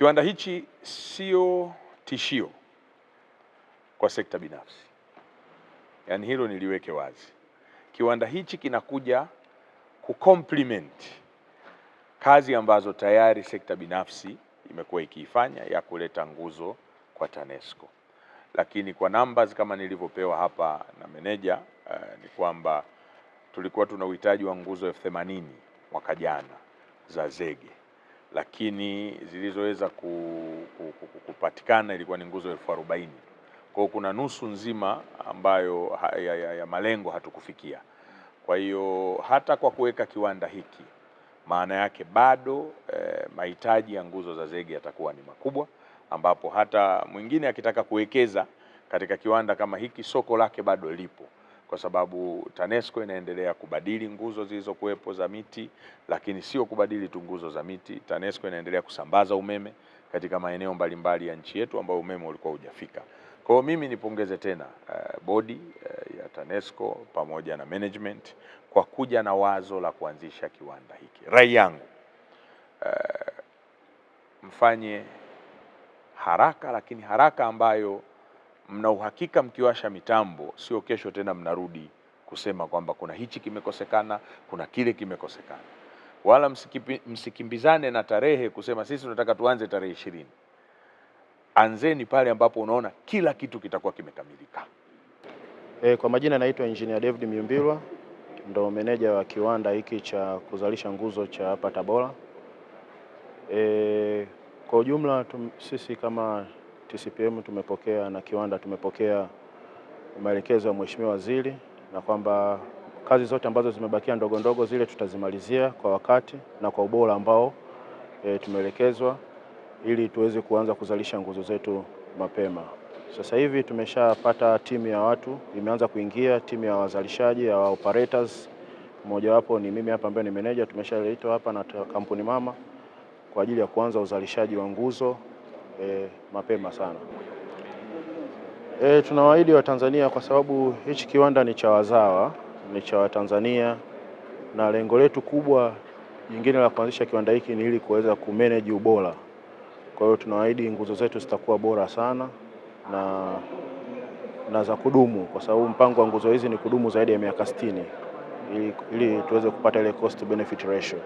Kiwanda hichi sio tishio kwa sekta binafsi, yaani hilo niliweke wazi. Kiwanda hichi kinakuja kucomplement kazi ambazo tayari sekta binafsi imekuwa ikiifanya ya kuleta nguzo kwa TANESCO. Lakini kwa numbers kama nilivyopewa hapa na meneja ni kwamba tulikuwa tuna uhitaji wa nguzo 80,000 mwaka jana za zege, lakini zilizoweza kupatikana ilikuwa ni nguzo 40,000. Kwa hiyo kuna nusu nzima ambayo ya malengo hatukufikia. Kwa hiyo hata kwa kuweka kiwanda hiki, maana yake bado mahitaji ya nguzo za zege yatakuwa ni makubwa, ambapo hata mwingine akitaka kuwekeza katika kiwanda kama hiki soko lake bado lipo, kwa sababu TANESCO inaendelea kubadili nguzo zilizokuwepo za miti, lakini sio kubadili tu nguzo za miti. TANESCO inaendelea kusambaza umeme katika maeneo mbalimbali ya nchi yetu ambayo umeme ulikuwa hujafika. Kwa hiyo mimi nipongeze tena bodi ya TANESCO pamoja na management kwa kuja na wazo la kuanzisha kiwanda hiki. Rai yangu mfanye haraka, lakini haraka ambayo mna uhakika mkiwasha mitambo sio kesho tena mnarudi kusema kwamba kuna hichi kimekosekana, kuna kile kimekosekana. Wala msikimbizane na tarehe kusema sisi tunataka tuanze tarehe 20. Anzeni pale ambapo unaona kila kitu kitakuwa kimekamilika. Kwa majina naitwa Engineer David Myumbilwa, ndo meneja wa kiwanda hiki cha kuzalisha nguzo cha hapa Tabora. Kwa ujumla sisi kama TCPM tumepokea na kiwanda tumepokea maelekezo ya Mheshimiwa Waziri, na kwamba kazi zote ambazo zimebakia ndogo ndogo zile tutazimalizia kwa wakati na kwa ubora ambao tumeelekezwa, ili tuweze kuanza kuzalisha nguzo zetu mapema. Sasa hivi tumeshapata timu ya watu imeanza kuingia, timu ya wazalishaji ya operators, mmoja wapo ni mimi hapa ambaye ni meneja. Tumeshaletwa hapa na kampuni mama kwa ajili ya kuanza uzalishaji wa nguzo mapema sana. Tunawaahidi Watanzania, kwa sababu hichi kiwanda ni cha wazawa, ni cha Watanzania, na lengo letu kubwa jingine la kuanzisha kiwanda hiki ni ili kuweza kumanage ubora. Kwa hiyo tunawaahidi nguzo zetu zitakuwa bora sana na za kudumu, kwa sababu mpango wa nguzo hizi ni kudumu zaidi ya miaka 60 ili tuweze kupata ile cost benefit ratio.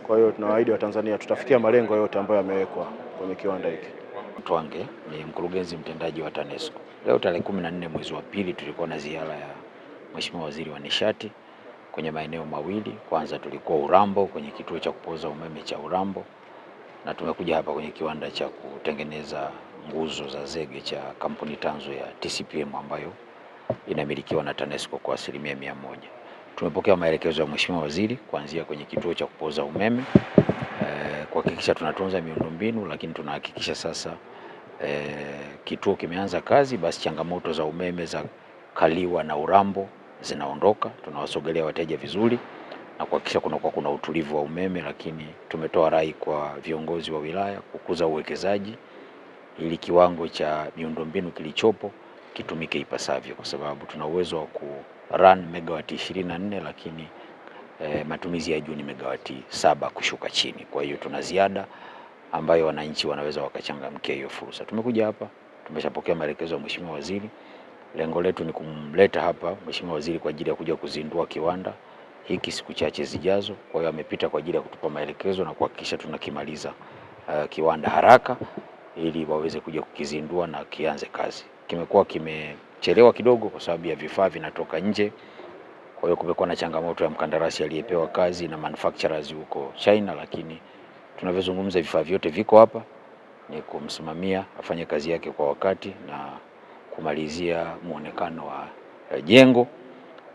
Kwa hiyo tunawaahidi Watanzania tutafikia malengo yote ambayo yamewekwa kwenye kiwanda hiki. Twange ni mkurugenzi mtendaji wa TANESCO. Leo tarehe 14 mwezi wa pili tulikuwa na ziara ya Mheshimiwa Waziri wa Nishati kwenye maeneo mawili. Kwanza tulikuwa Urambo kwenye kituo cha kupoza umeme cha Urambo, na tumekuja hapa kwenye kiwanda cha kutengeneza nguzo za zege cha kampuni tanzo ya TCPM ambayo inamilikiwa na TANESCO kwa 100%. Tumepokea maelekezo ya Mheshimiwa Waziri kuanzia kwenye kituo cha kupoza umeme kuhakikisha tunatunza miundombinu, lakini tunahakikisha sasa kituo kimeanza kazi, basi changamoto za umeme za Kaliwa na Urambo zinaondoka, tunawasogelea wateja vizuri na kuhakikisha kuna utulivu wa umeme. Lakini tumetoa rai kwa viongozi wa wilaya kukuza uwekezaji ili kiwango cha miundombinu kilichopo kitumike ipasavyo, kwa sababu tuna uwezo wa run megawati 24, lakini matumizi ya juu ni megawati 7 kushuka chini. Kwa hiyo tuna ziada ambayo wananchi wanaweza wakachangamkia hiyo fursa. Tumekuja hapa, tumeshapokea maelekezo ya Mheshimiwa Waziri. Lengo letu ni kumleta hapa Mheshimiwa Waziri kwa ajili ya kuja kuzindua kiwanda hiki siku chache zijazo. Kwa hiyo amepita kwa ajili ya kutupa maelekezo na kuhakikisha tunakimaliza kiwanda haraka ili waweze kuja kukizindua na kianze kazi. Kimekuwa kimechelewa kidogo kwa sababu ya vifaa vinatoka nje. Kwa hiyo kumekuwa na changamoto ya mkandarasi aliyepewa kazi na manufacturers huko China, lakini tunavyozungumza vifaa vyote viko hapa, ni kumsimamia afanye kazi yake kwa wakati na kumalizia muonekano wa jengo,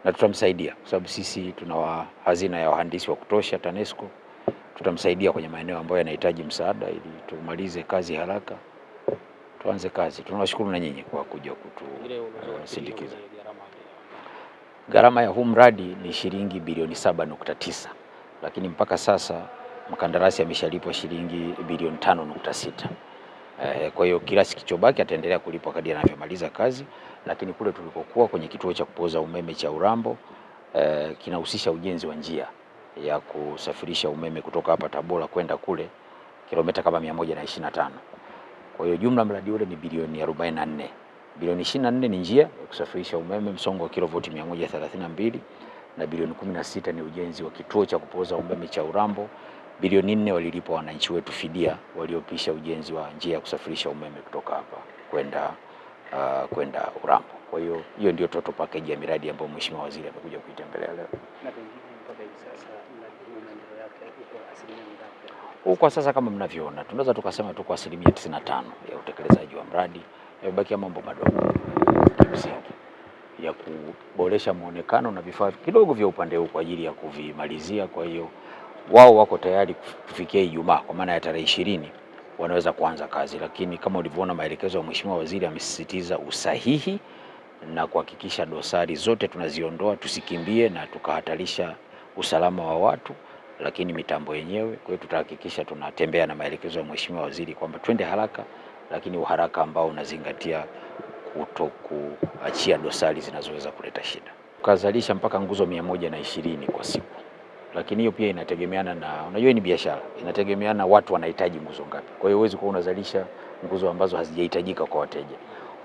na tutamsaidia kwa sababu sisi tuna hazina ya wahandisi wa kutosha TANESCO. Tutamsaidia kwenye maeneo ambayo yanahitaji msaada ili tumalize kazi haraka, tuanze kazi. Tunawashukuru na nyinyi kwa kuja kutusindikiza. Gharama ya huu mradi ni shilingi bilioni 7.9, lakini mpaka sasa mkandarasi ameshalipwa shilingi bilioni 5.6. Kwa hiyo kila kilichobaki ataendelea kulipwa kadri anavyomaliza kazi. Lakini kule tulikokuwa kwenye kituo cha kupoza umeme cha Urambo kinahusisha ujenzi wa njia ya kusafirisha umeme kutoka hapa Tabora kwenda kule kilomita kama 125. Kwa hiyo jumla mradi ule ni bilioni 44. Bilioni 24 ni njia ya kusafirisha umeme msongo wa kilovoti 132 na bilioni 16 ni ujenzi wa kituo cha kupoza umeme cha Urambo. Bilioni 4 walilipa wananchi wetu fidia waliopisha ujenzi wa njia ya kusafirisha umeme kutoka hapa kwenda Urambo. Kwa hiyo hiyo ndio total package ya miradi ambayo Mheshimiwa Waziri amekuja kuitembelea leo. Na pengine mpaka hivi sasa maendeleo yake uko asilimia ngapi? Kwa sasa kama mnavyoona, tunaweza tukasema tuko asilimia 95 ya utekelezaji wa mradi. Yamebakia mambo madogo kimsingi ya kuboresha muonekano na vifaa kidogo vya upande huu kwa ajili ya kuvimalizia. Kwa hiyo wao wako tayari kufikia Ijumaa, kwa maana ya tarehe 20 wanaweza kuanza kazi, lakini kama ulivyoona maelekezo ya Mheshimiwa Waziri amesisitiza usahihi na kuhakikisha dosari zote tunaziondoa, tusikimbie na tukahatarisha usalama wa watu, lakini mitambo yenyewe. Kwa hiyo tutahakikisha tunatembea na maelekezo ya Mheshimiwa Waziri kwamba twende haraka, lakini uharaka ambao unazingatia kuachia dosari zinazoweza kuleta shida. Tukazalisha mpaka nguzo 120 kwa siku, lakini hiyo pia inategemeana na, unajua ni biashara, inategemeana watu wanahitaji nguzo ngapi. Kwa hiyo huwezi kuwa unazalisha nguzo ambazo hazijahitajika kwa wateja.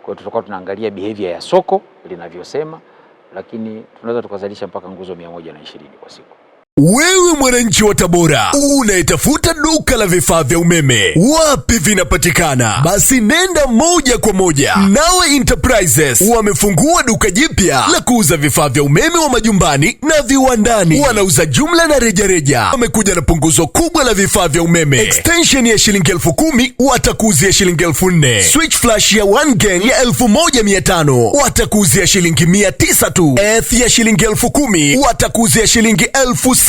Kwa hiyo tutakuwa tunaangalia behavior ya soko linavyosema, lakini tunaweza tukazalisha mpaka nguzo 120 kwa siku. Wewe mwananchi wa Tabora, unayetafuta duka la vifaa vya umeme, wapi vinapatikana? Basi nenda moja kwa moja Mnawe Enterprises. Wamefungua duka jipya la kuuza vifaa vya umeme wa majumbani na viwandani. Wanauza jumla na rejareja. Wamekuja na punguzo kubwa la vifaa vya umeme. Extension ya shilingi 10,000 watakuuzia shilingi 4,000. Switch flash ya 1 gang ya 1,500 watakuuzia shilingi 900 tu. Earth ya shilingi 10,000 watakuuzia shilingi 6,000.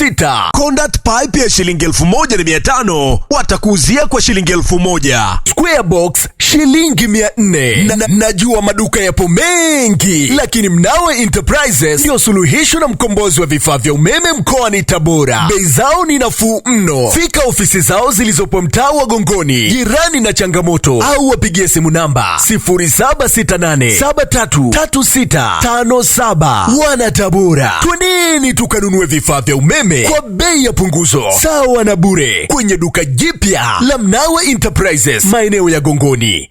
Conduit pipe ya shilingi 1,500 watakuuzia kwa shilingi 1,000. Square box shilingi 400. Najua maduka yapo mengi, lakini Mnawe Enterprises ndio suluhisho na mkombozi wa vifaa vya umeme mkoani Tabora. Bei zao ni nafuu mno. Fika ofisi zao zilizopo mtaa wa Gongoni, jirani na Changamoto, au wapigie simu namba 0768733657. Wana Tabora, twendeni tukanunue vifaa vya umeme kwa bei ya punguzo sawa na bure kwenye duka jipya la Mnawe Enterprises maeneo ya Gongoni.